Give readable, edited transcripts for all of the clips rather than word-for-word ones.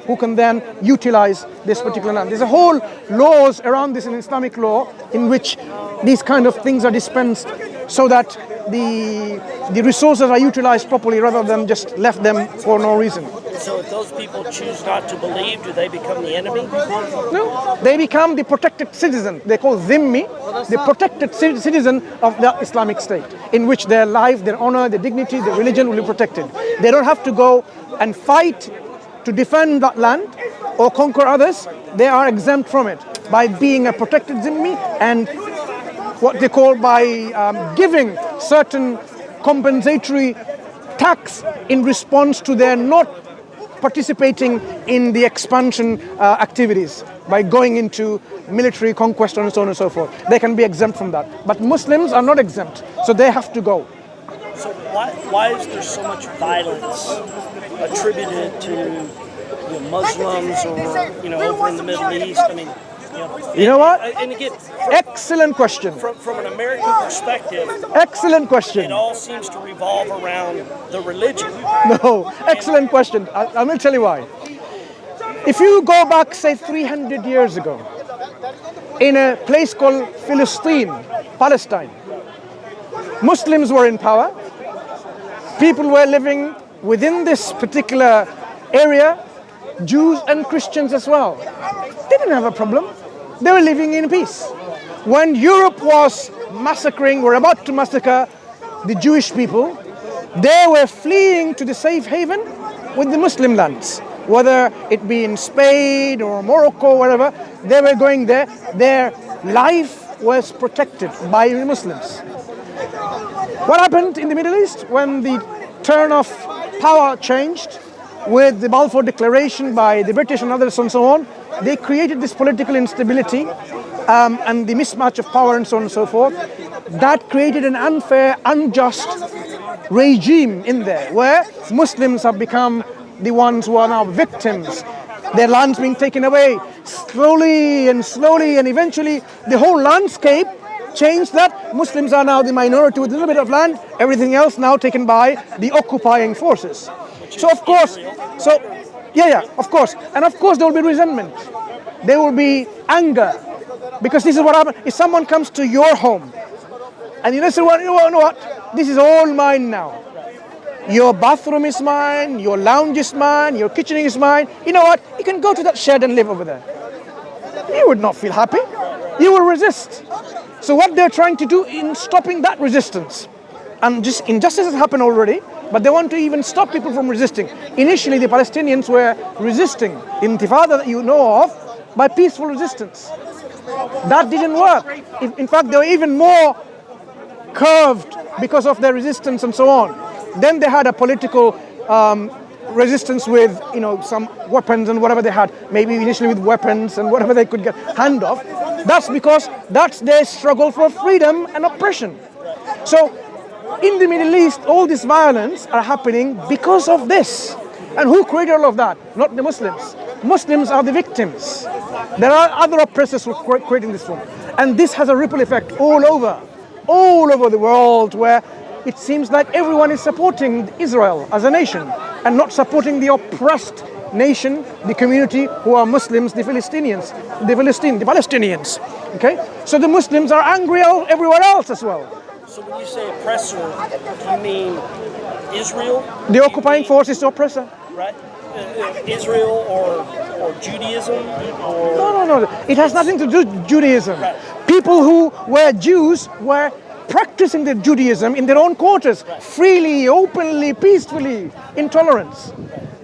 who can then utilize this particular land. There's a whole laws around this in Islamic law in which these kind of things are dispensed so that the resources are utilized properly rather than just left them for no reason. So if those people choose not to believe, do they become the enemy? No, they become the protected citizen. They call Zimmi, the protected citizen of the Islamic State, in which their life, their honor, their dignity, their religion will be protected. They don't have to go and fight to defend that land or conquer others. They are exempt from it by being a protected Zimmi and what they call by giving certain compensatory tax in response to their not participating in the expansion activities by going into military conquest and so on and so forth. They can be exempt from that. But Muslims are not exempt, so they have to go. So why is there so much violence attributed to Muslims or over in the Middle East? I mean, you know what? And again, excellent question. From an American perspective, excellent question. It all seems to revolve around the religion. No, excellent question. I'm going to tell you why. If you go back, say, 300 years ago, in a place called Palestine, Muslims were in power. People were living within this particular area, Jews and Christians as well. They didn't have a problem. They were living in peace. When Europe was were about to massacre the Jewish people, they were fleeing to the safe haven with the Muslim lands. Whether it be in Spain or Morocco, or wherever, they were going there. Their life was protected by the Muslims. What happened in the Middle East when the turn of power changed with the Balfour Declaration by the British and others and so on? They created this political instability and the mismatch of power and so on and so forth. That created an unfair, unjust regime in there where Muslims have become the ones who are now victims. Their lands being taken away slowly and eventually the whole landscape changed that Muslims are now the minority with a little bit of land, everything else now taken by the occupying forces. So of course, of course. And of course there will be resentment. There will be anger. Because this is what happens. If someone comes to your home and you say, well, you know what? This is all mine now. Your bathroom is mine, your lounge is mine, your kitchen is mine. You know what? You can go to that shed and live over there. You would not feel happy. You will resist. So what they're trying to do in stopping that resistance, and just injustices happen already, but they want to even stop people from resisting. Initially, the Palestinians were resisting intifada that you know of by peaceful resistance. That didn't work. In fact, they were even more curved because of their resistance and so on. Then they had a political resistance with, some weapons and whatever they had. Maybe initially with weapons and whatever they could get hand of. That's because that's their struggle for freedom and oppression. So in the Middle East, all this violence are happening because of this. And who created all of that? Not the Muslims. Muslims are the victims. There are other oppressors who are creating this form. And this has a ripple effect all over the world, where it seems like everyone is supporting Israel as a nation and not supporting the oppressed nation, the community who are Muslims, the Palestinians. Okay? So the Muslims are angry everywhere else as well. So when you say oppressor, do you mean Israel? The occupying force is the oppressor. Right? Israel or Judaism? Or... No. It has nothing to do with Judaism. Right. People who were Jews were practicing their Judaism in their own quarters, freely, openly, peacefully, in tolerance.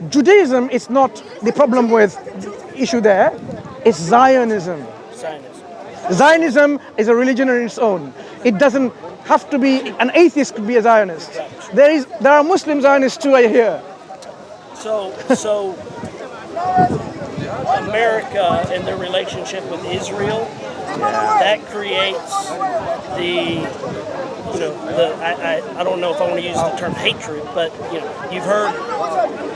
Judaism is not the problem with the issue there. It's Zionism. Zionism is a religion in its own. It doesn't have to be, an atheist could be a Zionist. There are Muslim Zionists too, I hear. So America and their relationship with Israel, that creates I don't know if I want to use the term hatred, but you've heard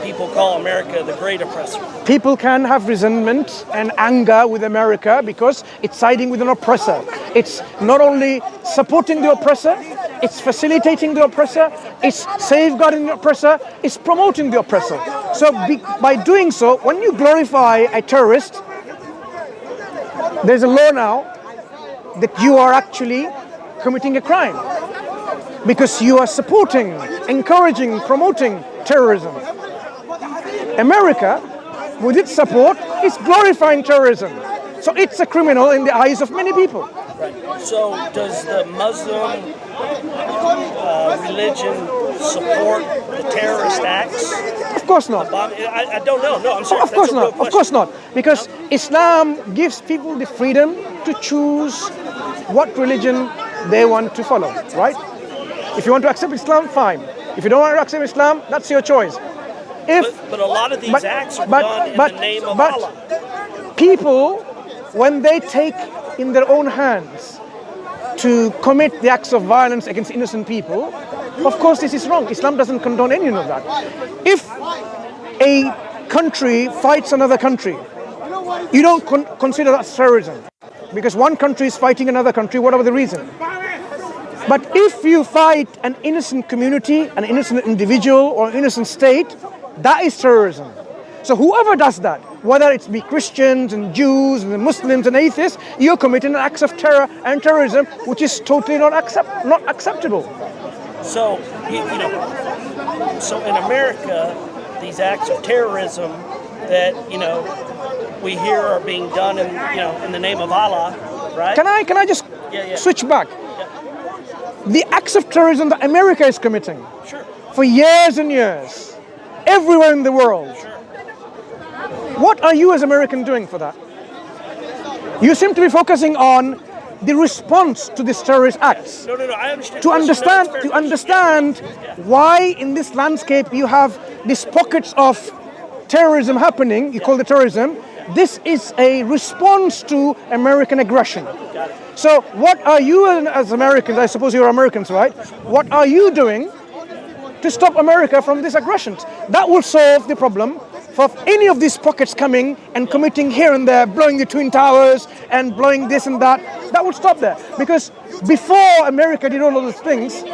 people call America the great oppressor. People can have resentment and anger with America because it's siding with an oppressor. It's not only supporting the oppressor, it's facilitating the oppressor, it's safeguarding the oppressor, it's promoting the oppressor. So by doing so, when you glorify a terrorist, there's a law now that you are actually committing a crime because you are supporting, encouraging, promoting terrorism. America, with its support, is glorifying terrorism. So it's a criminal in the eyes of many people. Right. So does the Muslim religion support the terrorist acts? Of course not. I don't know. No, I'm sorry. Of course not. Of course not. Because Islam gives people the freedom to choose what religion they want to follow, right? If you want to accept Islam, fine. If you don't want to accept Islam, that's your choice. But a lot of these acts are done in the name of Allah. People, when they take in their own hands to commit the acts of violence against innocent people, of course this is wrong. Islam doesn't condone any of that. If a country fights another country, you don't consider that terrorism because one country is fighting another country, whatever the reason. But if you fight an innocent community, an innocent individual or an innocent state, that is terrorism. So whoever does that, whether it be Christians and Jews and Muslims and atheists, you're committing acts of terror and terrorism, which is totally not acceptable. So, so in America, these acts of terrorism that, we hear are being done in the name of Allah, right? Can I just switch back? Yeah. The acts of terrorism that America is committing for years and years, everywhere in the world. Sure. What are you as American doing for that? You seem to be focusing on the response to these terrorist acts. No, I understand. To understand why in this landscape you have these pockets of terrorism happening, you call it terrorism, this is a response to American aggression. So what are you as Americans, I suppose you're Americans, right? What are you doing to stop America from these aggressions? That will solve the problem for any of these pockets coming and committing here and there, blowing the Twin Towers and blowing this and that. That would stop there. Because before America did all of those things,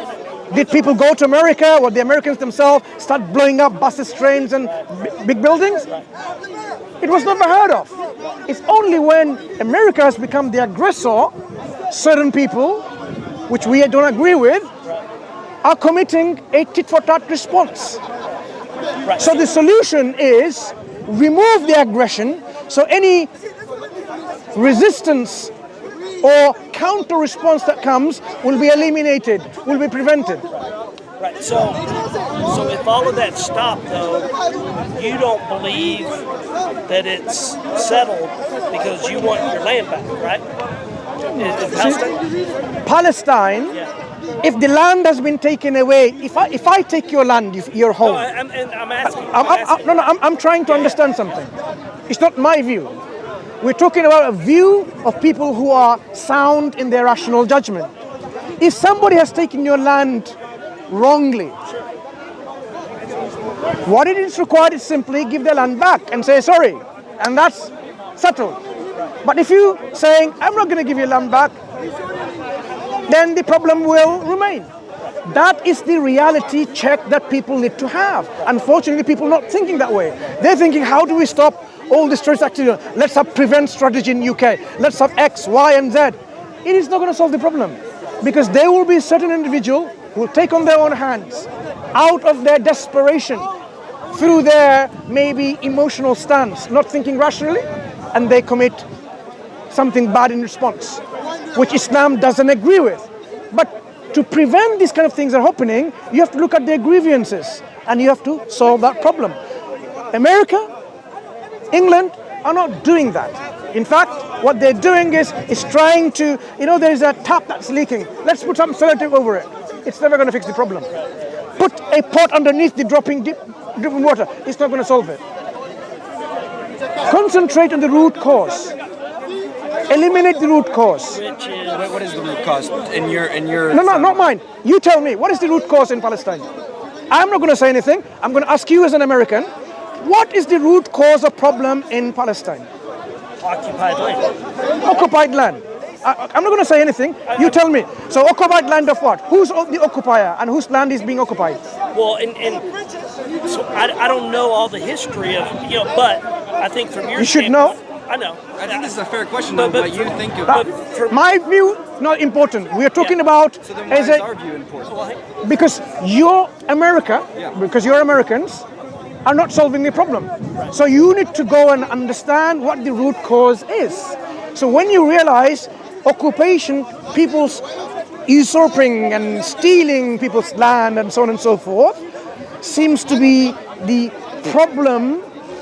did people go to America or the Americans themselves start blowing up buses, trains and big buildings? It was never heard of. It's only when America has become the aggressor, certain people, which we don't agree with, are committing a tit-for-tat response. Right. So the solution is remove the aggression, so any resistance or counter-response that comes will be eliminated, will be prevented. Right. So if all of that stopped, though, you don't believe that it's settled because you want your land back, right? Palestine, if the land has been taken away, if I take your land, your home. No, I'm trying to understand something. It's not my view. We're talking about a view of people who are sound in their rational judgment. If somebody has taken your land wrongly, what it is required is simply give their land back and say sorry, and that's settled. But if you saying, I'm not going to give you land back, then the problem will remain. That is the reality check that people need to have. Unfortunately, people are not thinking that way. They're thinking, how do we stop all this terrorist activity? Let's have prevent strategy in UK. Let's have X, Y, and Z. It is not going to solve the problem because there will be a certain individual who will take on their own hands out of their desperation through their maybe emotional stance, not thinking rationally, and they commit something bad in response, which Islam doesn't agree with. But to prevent these kind of things are happening, you have to look at their grievances and you have to solve that problem. America, England are not doing that. In fact, what they're doing is trying to, there's a tap that's leaking. Let's put some sellotape over it. It's never going to fix the problem. Put a pot underneath the dripping water. It's not going to solve it. Concentrate on the root cause. Eliminate the root cause. What is the root cause in your? No, not mine. You tell me. What is the root cause in Palestine? I'm not going to say anything. I'm going to ask you as an American. What is the root cause of problem in Palestine? Occupied land. Occupied land. I'm not going to say anything. You tell me. So occupied land of what? Who's the occupier and whose land is being occupied? Well, so I don't know all the history of, but I think from your You should know. I know. I think this is a fair question, though, what you think of My view, not important. We are talking about So then why is our view important? because you're America, because you're Americans, are not solving the problem. So you need to go and understand what the root cause is. So when you realize occupation, people's usurping and stealing people's land and so on and so forth, seems to be the problem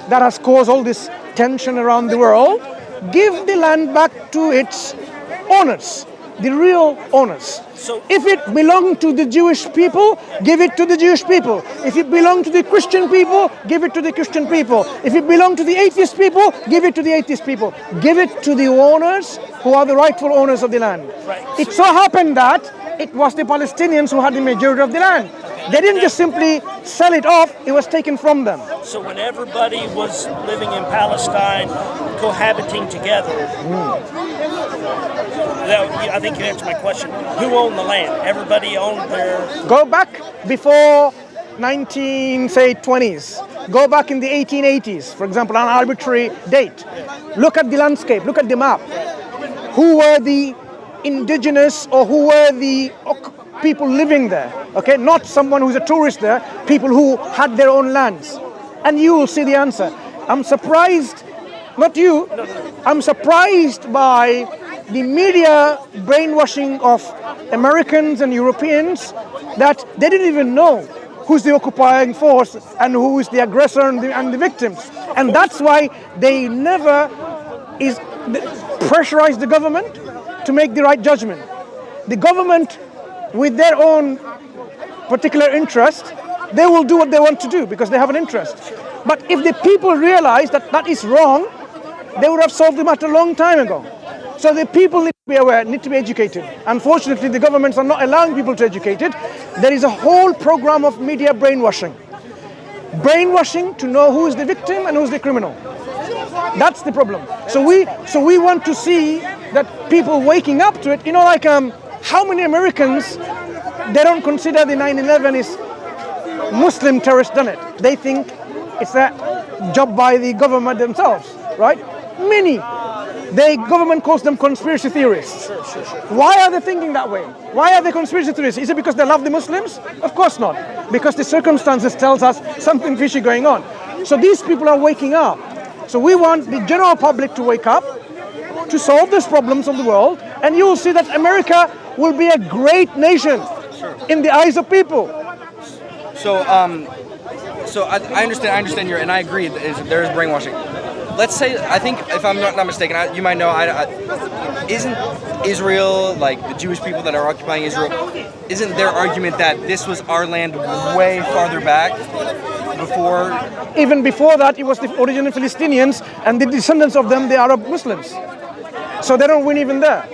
that has caused all this tension around the world, give the land back to its owners, the real owners. So if it belonged to the Jewish people, give it to the Jewish people. If it belonged to the Christian people, give it to the Christian people. If it belonged to the atheist people, give it to the atheist people. Give it to the owners who are the rightful owners of the land. Right. It so happened that it was the Palestinians who had the majority of the land. They didn't just simply sell it off, it was taken from them. So when everybody was living in Palestine, cohabiting together, I think you answered my question. Who owned the land? Everybody owned their... Go back before 1920s. Go back in the 1880s, for example, an arbitrary date. Look at the landscape, look at the map. Who were the indigenous or who were the people living there? Okay, not someone who's a tourist there, people who had their own lands. And you will see the answer. I'm surprised, not you, I'm surprised by the media brainwashing of Americans and Europeans that they didn't even know who's the occupying force and who is the aggressor and the victims. And that's why they never pressurize the government to make the right judgment. The government, with their own particular interest, they will do what they want to do because they have an interest. But if the people realize that that is wrong, they would have solved the matter a long time ago. So the people need to be aware, need to be educated. Unfortunately, the governments are not allowing people to educate it. There is a whole program of media brainwashing. Brainwashing to know who is the victim and who is the criminal. That's the problem. So we want to see that people waking up to it. Like how many Americans, they don't consider the 9/11 is Muslim terrorists done it. They think it's a job by the government themselves, right? Many. The government calls them conspiracy theorists. Sure. Why are they thinking that way? Why are they conspiracy theorists? Is it because they love the Muslims? Of course not. Because the circumstances tells us something fishy going on. So these people are waking up. So we want the general public to wake up, to solve these problems of the world, and you will see that America will be a great nation in the eyes of people. So I understand and I agree there is brainwashing. Let's say, I think, if I'm not mistaken, you might know, isn't Israel, like the Jewish people that are occupying Israel, isn't their argument that this was our land way farther back before? Even before that, it was the original Palestinians and the descendants of them, the Arab Muslims. So they don't win even there.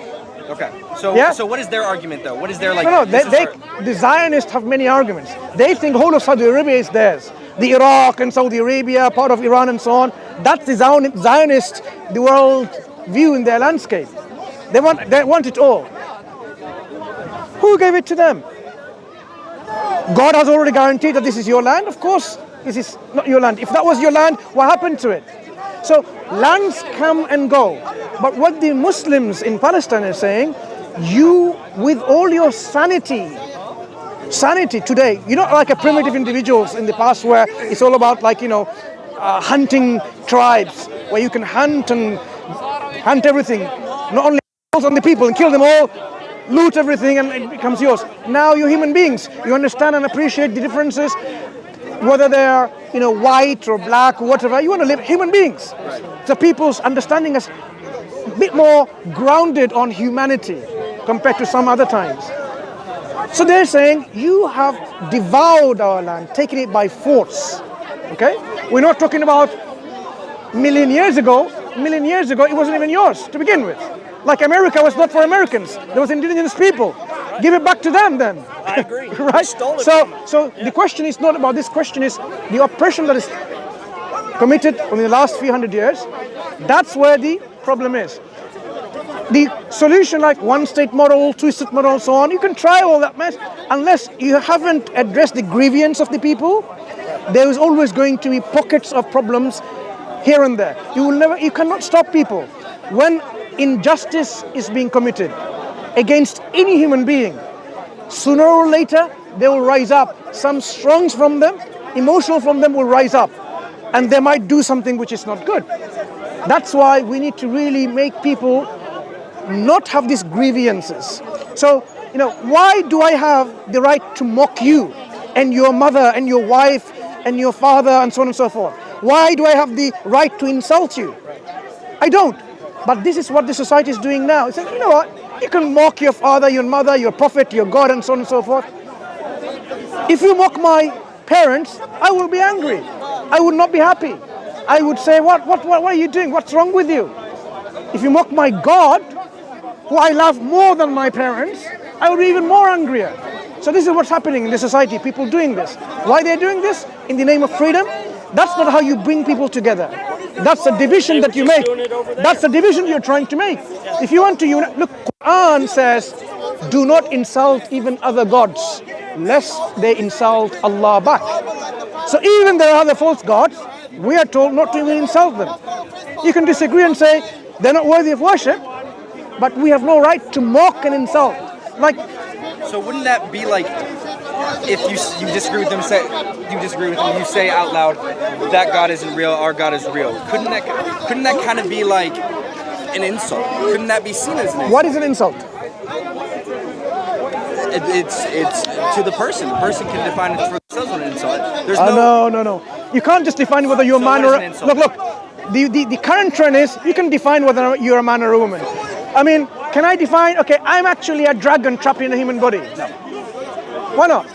Okay. So what is their argument, though? What is their, like... No, the Zionists have many arguments. They think whole of Saudi Arabia is theirs. The Iraq and Saudi Arabia, part of Iran and so on. That's the Zionist, the world view in their landscape. They want it all. Who gave it to them? God has already guaranteed that this is your land. Of course, this is not your land. If that was your land, what happened to it? So lands come and go. But what the Muslims in Palestine are saying, you, with all your sanity today, you're not like a primitive individuals in the past where it's all about hunting tribes, where you can hunt everything, not only on the people and kill them all, loot everything and it becomes yours. Now you're human beings. You understand and appreciate the differences, whether they are white or black or whatever. You want to live human beings. The people's understanding is a bit more grounded on humanity compared to some other times. So they're saying, you have devoured our land, taken it by force. Okay? We're not talking about a million years ago. A million years ago, it wasn't even yours to begin with. Like America was not for Americans. There was indigenous people. Give it back to them then. I agree. Right? So the question is not about this. Question is the oppression that is committed in the last few hundred years. That's where the problem is. The solution like one-state model, two-state model, and so on, you can try all that mess. Unless you haven't addressed the grievance of the people, there is always going to be pockets of problems here and there. You cannot stop people. When injustice is being committed against any human being, sooner or later, they will rise up. Some strongs from them, emotional from them will rise up. And they might do something which is not good. That's why we need to really make people not have these grievances. So, why do I have the right to mock you and your mother and your wife and your father and so on and so forth? Why do I have the right to insult you? I don't. But this is what the society is doing now. It's like, you know what? You can mock your father, your mother, your prophet, your God, and so on and so forth. If you mock my parents, I will be angry. I would not be happy. I would say, what are you doing? What's wrong with you? If you mock my God, who I love more than my parents, I would be even more angrier. So this is what's happening in the society, people doing this. Why they're doing this? In the name of freedom? That's not how you bring people together. That's a division that you make. That's a division you're trying to make. If you want to unite, look, Quran says, do not insult even other gods, lest they insult Allah back. So even there are other false gods, we are told not to even insult them. You can disagree and say, they're not worthy of worship, but we have no right to mock and insult. So wouldn't that be like, if you disagree with them, you say out loud, that God isn't real, our God is real. Couldn't that kind of be like an insult? Couldn't that be seen as an insult? What is an insult? It's to the person. The person can define it for themselves what an insult. There's no. You can't just define whether you're a man or a... Look. The current trend is you can define whether you're a man or a woman. I mean, can I define, okay, I'm actually a dragon trapped in a human body? No. Why not?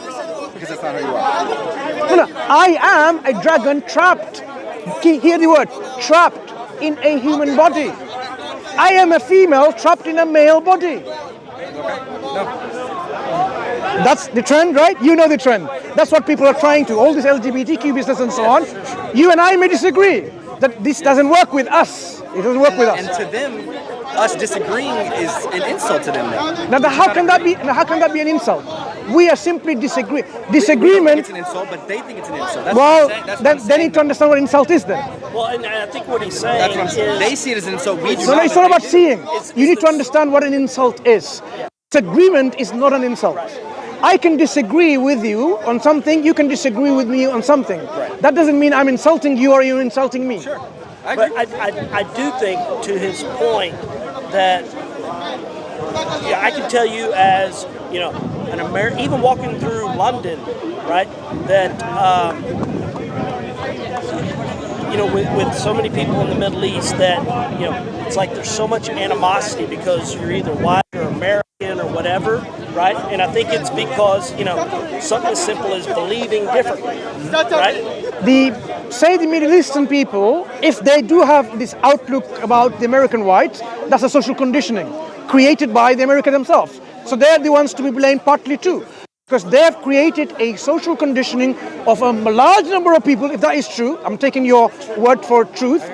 Because that's not who you are. No, I am a dragon trapped. Hear the word, trapped in a human body. I am a female trapped in a male body. No. That's the trend, right? You know the trend. That's what people are trying to, all this LGBTQ business and so on. You and I may disagree that this doesn't work with us. It doesn't work with us. And to them, us disagreeing is an insult to them. Now, how can that be an insult? We are simply disagreeing. Disagreement. It's an insult, but they think it's an insult. That's they need to understand what insult is then. Well, and I think what he's saying is... They see it as an insult. We do not. No, it's not about seeing. You need to understand what an insult is. Disagreement is not an insult. I can disagree with you on something, you can disagree with me on something. Right. That doesn't mean I'm insulting you or you're insulting me. Sure. But I do think, to his point, that I can tell you as, an American, even walking through London, right, that, with so many people in the Middle East that, it's like there's so much animosity because you're either white or American or whatever, right? And I think it's because, something as simple as believing differently, right? The Middle Eastern people, if they do have this outlook about the American whites, that's a social conditioning created by the America themselves. So they're the ones to be blamed partly too, because they have created a social conditioning of a large number of people, if that is true, I'm taking your word for truth,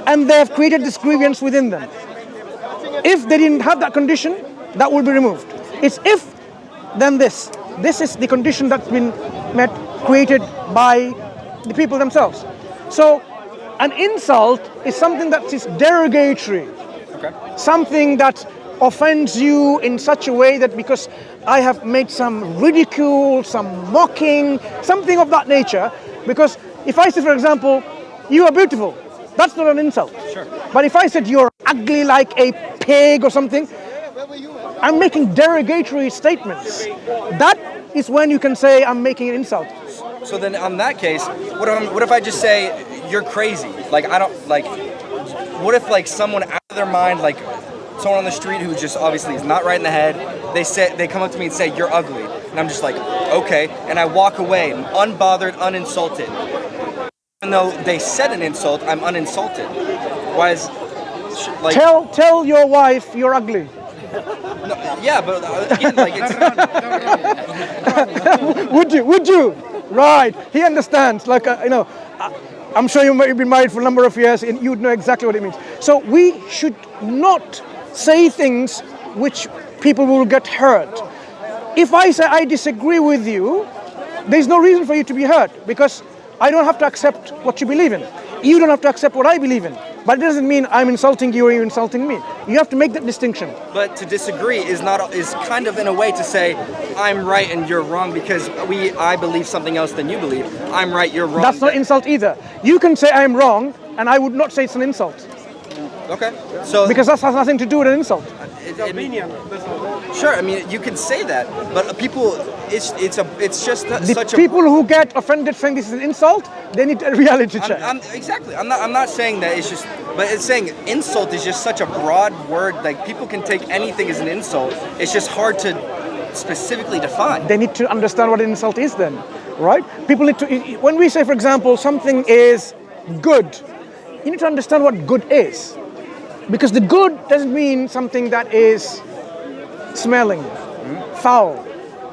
and they have created this grievance within them. If they didn't have that condition, that will be removed. It's if, then this. This is the condition that's been created by the people themselves. So an insult is something that is derogatory. Okay. Something that offends you in such a way that because I have made some ridicule, some mocking, something of that nature. Because if I say, for example, you are beautiful, that's not an insult. Sure. But if I said you're ugly like a pig or something, I'm making derogatory statements. That is when you can say I'm making an insult. So then, on that case, what if I just say you're crazy? Like I don't like. What if like someone out of their mind, like someone on the street who just obviously is not right in the head, they come up to me and say you're ugly, and I'm just like okay, and I walk away, unbothered, uninsulted. Even though they said an insult, I'm uninsulted. Why is like tell your wife you're ugly? No, yeah, but again, like it's. Would you? Right. He understands. Like I'm sure you might be married for a number of years, and you'd know exactly what it means. So we should not say things which people will get hurt. If I say I disagree with you, there's no reason for you to be hurt because I don't have to accept what you believe in. You don't have to accept what I believe in. But it doesn't mean I'm insulting you or you're insulting me. You have to make that distinction. But to disagree is kind of in a way to say I'm right and you're wrong because I believe something else than you believe. I'm right, you're wrong. That's not insult either. You can say I'm wrong, and I would not say it's an insult. Okay. So because that has nothing to do with an insult. Sure, I mean you can say that, but people, it's just such a people who get offended saying this is an insult. They need a reality check. Exactly. I'm not saying that it's just, but it's saying insult is just such a broad word. Like people can take anything as an insult. It's just hard to specifically define. They need to understand what an insult is then, right? People need to, when we say, for example, something is good, you need to understand what good is. Because the good doesn't mean something that is smelling, foul.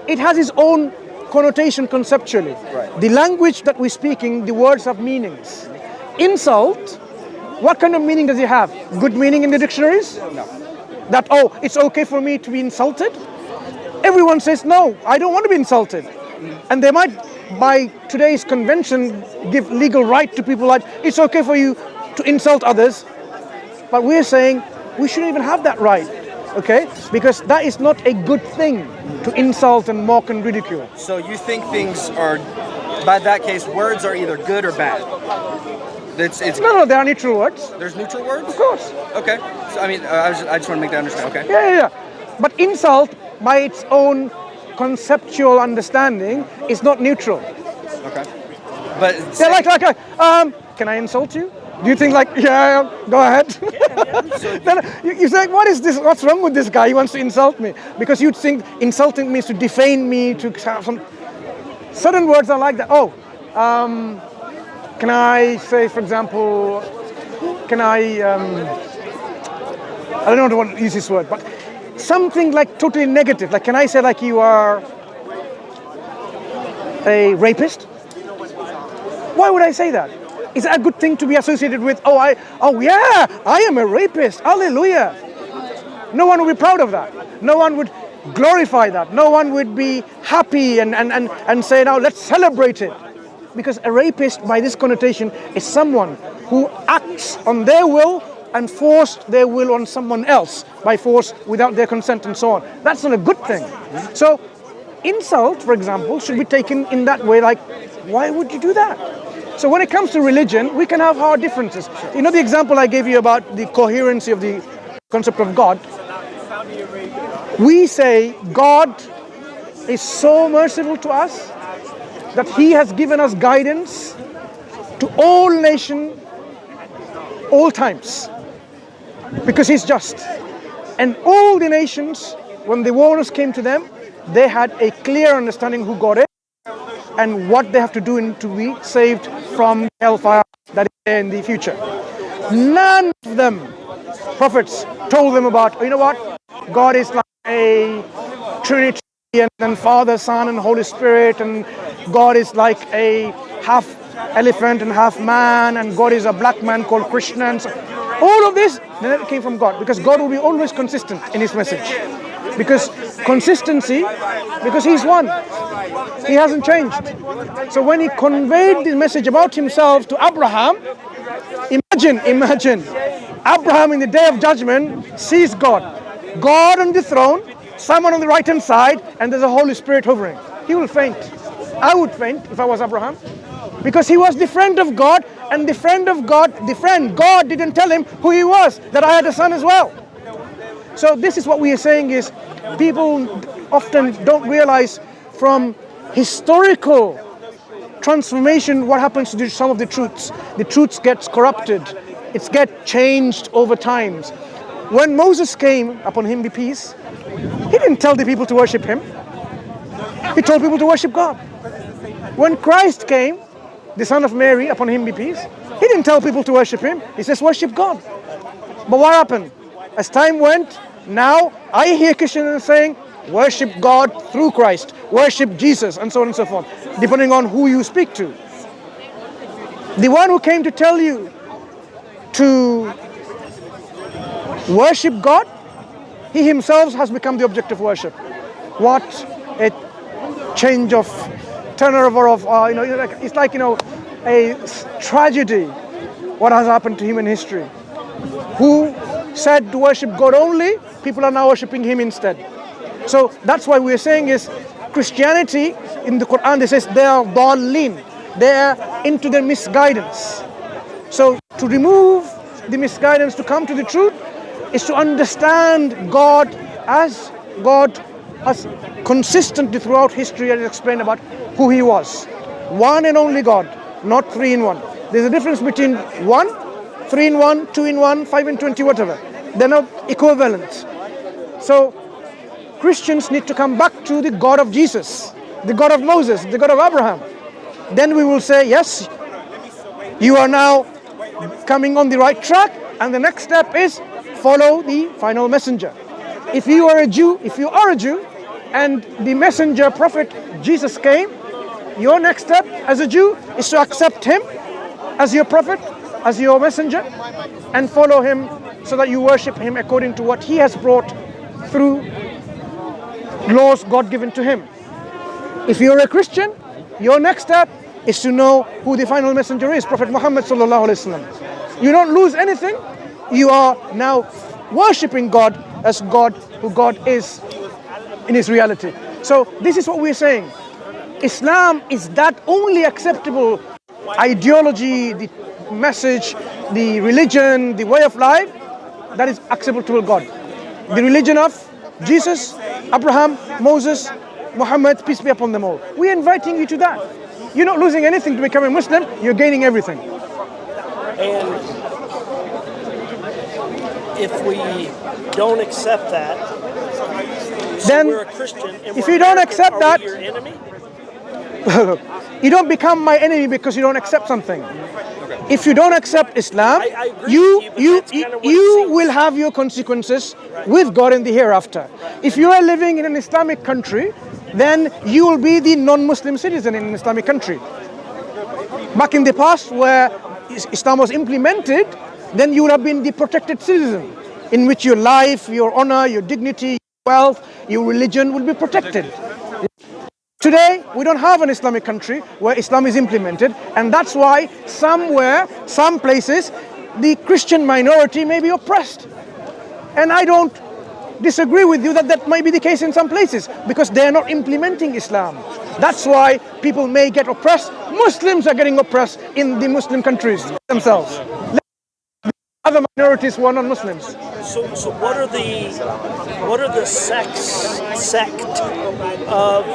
It has its own connotation conceptually. Right. The language that we're speaking, the words have meanings. Insult, what kind of meaning does it have? Good meaning in the dictionaries? No. That, oh, it's okay for me to be insulted? Everyone says, no, I don't want to be insulted. And they might, by today's convention, give legal right to people like, it's okay for you to insult others. But we're saying we shouldn't even have that right, okay? Because that is not a good thing to insult and mock and ridicule. So you think things are, by that case, words are either good or bad? No, there are neutral words. There's neutral words? Of course. Okay. So I mean, I just want to make that understand. Okay. Yeah. But insult, by its own conceptual understanding, is not neutral. Okay. But can I insult you? Do you think yeah, go ahead? Then you say, what is this? What's wrong with this guy? He wants to insult me. Because you'd think insulting means to defame me, to have some... Certain words are like that. Can I say, for example, I don't know what to use this word, but something like totally negative. Like, can I say like you are a rapist? Why would I say that? Is that a good thing to be associated with? I am a rapist. Hallelujah. No one would be proud of that. No one would glorify that. No one would be happy and say, now let's celebrate it. Because a rapist, by this connotation, is someone who acts on their will and forced their will on someone else by force without their consent and so on. That's not a good thing. So insult, for example, should be taken in that way, like, why would you do that? So when it comes to religion, we can have our differences. You know the example I gave you about the coherency of the concept of God? We say God is so merciful to us that He has given us guidance to all nations, all times, because He's just. And all the nations, when the warners came to them, they had a clear understanding who God is and what they have to do to be saved from hellfire that is there in the future. None of them, prophets, told them about, you know what, God is like a Trinity and Father, Son, and Holy Spirit, and God is like a half elephant and half man, and God is a black man called Krishna. And so, all of this then it came from God, because God will be always consistent in His message. Because consistency, because He's one. He hasn't changed. So when He conveyed the message about Himself to Abraham, imagine, Abraham in the day of judgment sees God on the throne, someone on the right hand side, and there's a Holy Spirit hovering. He will faint. I would faint if I was Abraham, because he was the friend of God, and God didn't tell him who he was, that I had a son as well. So this is what we are saying is, people often don't realize from historical transformation what happens to some of the truths. The truths gets corrupted. It gets changed over times. When Moses came, upon him be peace, he didn't tell the people to worship him. He told people to worship God. When Christ came, the son of Mary, upon him be peace, he didn't tell people to worship him. He says worship God. But what happened? As time went, now I hear Christians saying worship God through Christ, worship Jesus, and so on and so forth, depending on who you speak to. The one who came to tell you to worship God he himself has become the object of worship. What a change of turnover of, it's like, a tragedy what has happened to human history. Who said to worship God only, people are now worshipping him instead. So that's why we're saying is Christianity, in the Quran, they says they are dallin. They are into their misguidance. So to remove the misguidance, to come to the truth, is to understand God as God has consistently throughout history has explained about who he was. One and only God, not three in one. There's a difference between one, three in one, two in one, 5 and 20, whatever. They're not equivalent. So Christians need to come back to the God of Jesus, the God of Moses, the God of Abraham. Then we will say, yes, you are now coming on the right track, and the next step is follow the final messenger. If you are a Jew, and the messenger prophet Jesus came, your next step as a Jew is to accept him as your prophet, as your messenger, and follow him so that you worship him according to what he has brought through laws God given to him. If you're a Christian, your next step is to know who the final messenger is, Prophet Muhammad sallallahu alaihi wasallam. You don't lose anything. You are now worshipping God as God, who God is in his reality. So this is what we're saying. Islam is that only acceptable ideology, the message, the religion, the way of life that is acceptable to God. The religion of Jesus, Abraham, Moses, Muhammad, peace be upon them all. We're inviting you to that. You're not losing anything to become a Muslim, you're gaining everything. And if we don't accept that, then we're a Christian, and if you don't accept that, your enemy? you don't become my enemy because you don't accept something. If you don't accept Islam, I agree you with you, but that's kind of what it you seems. will have your consequences with God in the hereafter. If you are living in an Islamic country, then you will be the non-Muslim citizen in an Islamic country. Back in the past, where Islam was implemented, then you would have been the protected citizen, in which your life, your honor, your dignity, your wealth, your religion will be protected. Today, we don't have an Islamic country where Islam is implemented, and that's why somewhere, some places, the Christian minority may be oppressed. And I don't disagree with you that that might be the case in some places, because they are not implementing Islam. That's why people may get oppressed. Muslims are getting oppressed in the Muslim countries themselves. Other minorities who are non-Muslims. So what are the sect of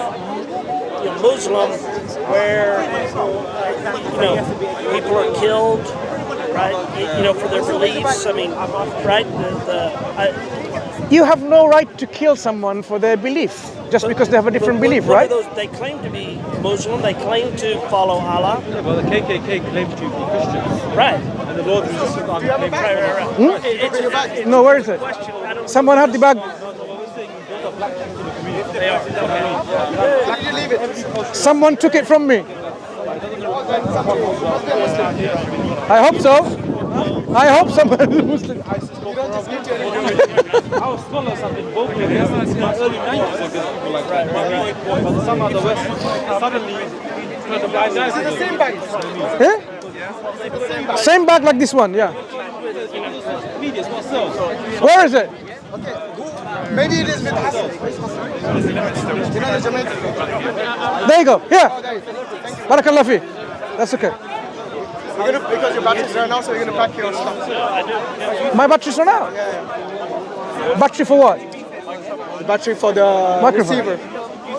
Muslim where people are killed, right? For their beliefs. I mean, right? You have no right to kill someone for their belief, just because they have a different belief, right? They claim to be Muslim. They claim to follow Allah. Yeah, well, the KKK claim to be Christians. Right. And the Lord resisted our claim. Right. No, where is it? Someone had the bag. They are. Someone took it from me. I hope so. I hope someone is Muslim. Our scholars have been vocal in the early 90s against people like that. But some of the West suddenly try to blind eyes. It's the same bag. Eh? Same bag like this one, yeah. Media is what sells. Where is it? Maybe it is with Hassan. You know the Jamaican. There you go. Here. Barakallah fi. That's okay. Because your batteries are now, so you're going to pack your stuff. My batteries are out. Battery for what? The battery for the Microphone. receiver.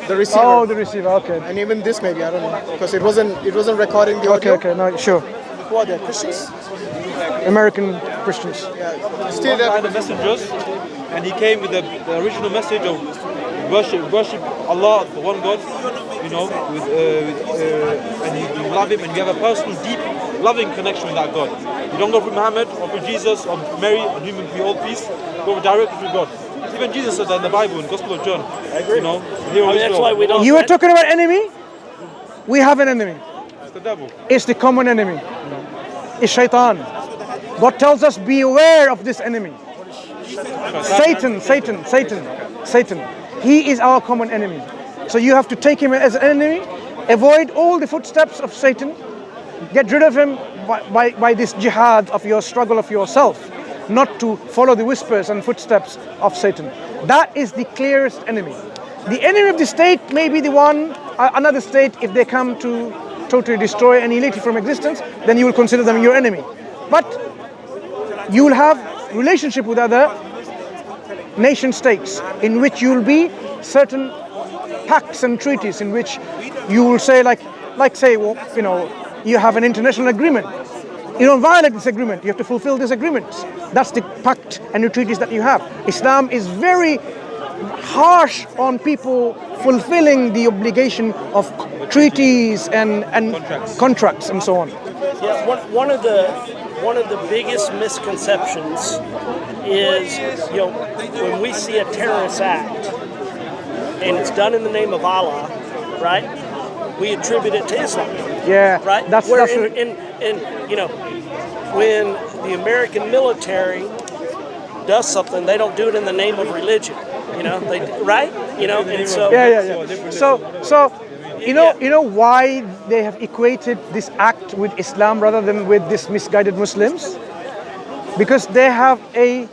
The receiver. Oh, the receiver. Okay. And even this maybe, I don't know. Because it wasn't recording the Okay. audio. Okay. No, sure. Who are they? Christians? American Christians. Yeah. Still there. By the messengers, and he came with the original message of worship Allah, the one God, and you love Him, and you have a personal, deep, loving connection with that God. You don't go through Muhammad or through Jesus or Mary, and Him be all peace. Go directly through God. Even Jesus said that in the Bible, in Gospel of John. I agree. That's why we don't. You were talking about enemy? We have an enemy. It's the devil. It's the common enemy. It's shaitan. God tells us, be aware of this enemy. Satan. He is our common enemy. So you have to take him as an enemy, avoid all the footsteps of Satan, get rid of him by this jihad of your struggle of yourself, not to follow the whispers and footsteps of Satan. That is the clearest enemy. The enemy of the state may be the one, another state, if they come to totally destroy and annihilate it from existence, then you will consider them your enemy. But you will have relationship with other nation states in which you will be certain pacts and treaties in which you will say like say, well, you know, you have an international agreement. You don't violate this agreement. You have to fulfill this agreement. That's the pact and the treaties that you have. Islam is very harsh on people fulfilling the obligation of treaties and contracts and so on. Yeah, one of the biggest misconceptions is, you know, when we see a terrorist act and it's done in the name of Allah, right? We attribute it to Islam. Yeah, right. That's you know, when the American military does something, they don't do it in the name of religion. You know, right? You know, and so yeah. So you know why they have equated this act with Islam rather than with these misguided Muslims? Because they have a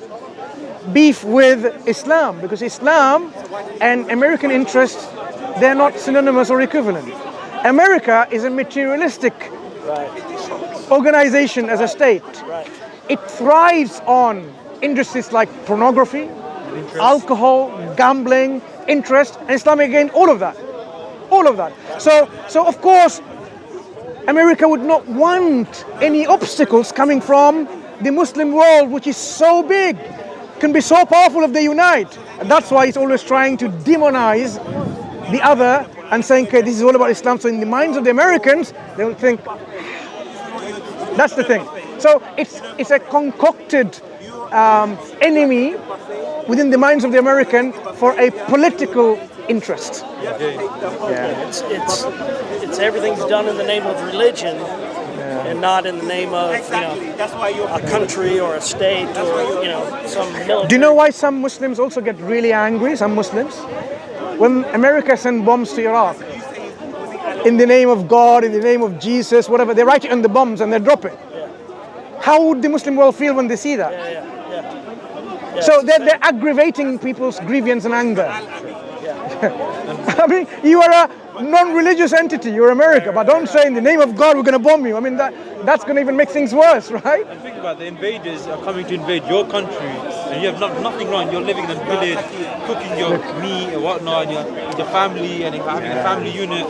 beef with Islam. Because Islam and American interests, they're not synonymous or equivalent. America is a materialistic organization as a state. Right. It thrives on industries like pornography, alcohol, gambling, interest, and Islam again, all of that. So of course, America would not want any obstacles coming from the Muslim world, which is so big, can be so powerful if they unite. And that's why it's always trying to demonize the other and saying, okay, this is all about Islam. So in the minds of the Americans, they will think, that's the thing. So it's a concocted enemy within the minds of the American for a political interest. It's everything's done in the name of religion and not in the name of, you know, a country or a state or, you know, some military. Do you know why some Muslims also get really angry, some Muslims? When America sends bombs to Iraq, in the name of God, in the name of Jesus, whatever, they write it on the bombs and they drop it. How would the Muslim world feel when they see that? So they're aggravating people's grievance and anger. I mean, you are a non-religious entity, you're America, but don't say in the name of God we're going to bomb you. I mean, that's going to even make things worse, right? And think about it, the invaders are coming to invade your country, and you have nothing wrong. You're living in a village, cooking your meat and whatnot, and with your family, and having a family unit,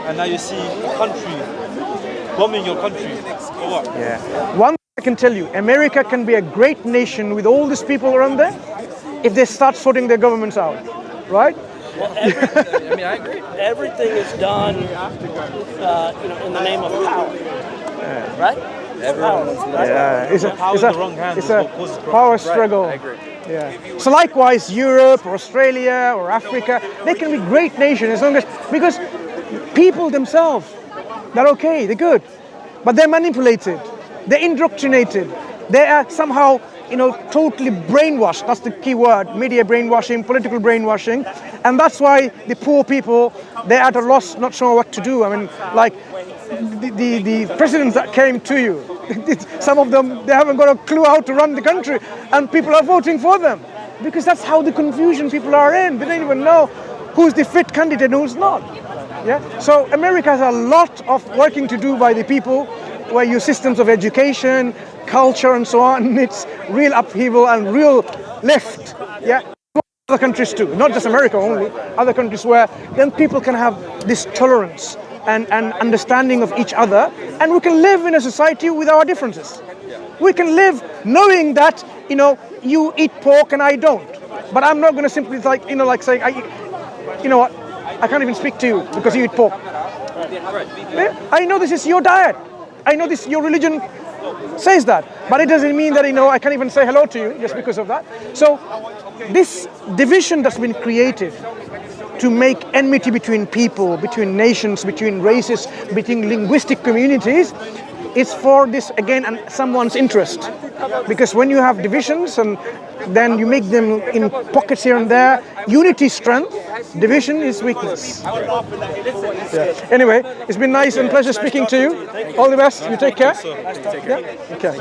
and now you see a country bombing your country. For what? Yeah. One thing I can tell you, America can be a great nation with all these people around there if they start sorting their governments out, right? Well, I mean, I agree. Everything is done, you know, in the name of power, right? It's a power struggle. I agree. Yeah. So likewise, Europe or Australia or Africa, they can be great nations as long as, because people themselves, they're okay, they're good, but they're manipulated, they're indoctrinated, they are somehow, you know, totally brainwashed. That's the key word: media brainwashing, political brainwashing, and that's why the poor people, they're at a loss, not sure what to do. I mean, like the presidents that came to you, some of them, they haven't got a clue how to run the country, and people are voting for them because that's how the confusion people are in. They don't even know who's the fit candidate and who's not. Yeah. So America has a lot of working to do by the people, where your systems of education, culture, and so on, it's real upheaval and real lift. Yeah. Other countries too, not just America only, other countries where then people can have this tolerance and understanding of each other, and we can live in a society with our differences. We can live knowing that, you know, you eat pork and I don't, but I'm not going to simply like, you know, like saying, you know what, I can't even speak to you because you eat pork. I know this is your diet. I know this, your religion says that, but it doesn't mean that, you know, I can't even say hello to you just because of that. So this division that's been created to make enmity between people, between nations, between races, between linguistic communities, is for this again and someone's interest. Because when you have divisions and then you make them in pockets here and there, unity is strength, division is weakness. Yeah. Anyway, it's been nice and pleasure speaking to you. All the best. You take care. Yeah? Okay.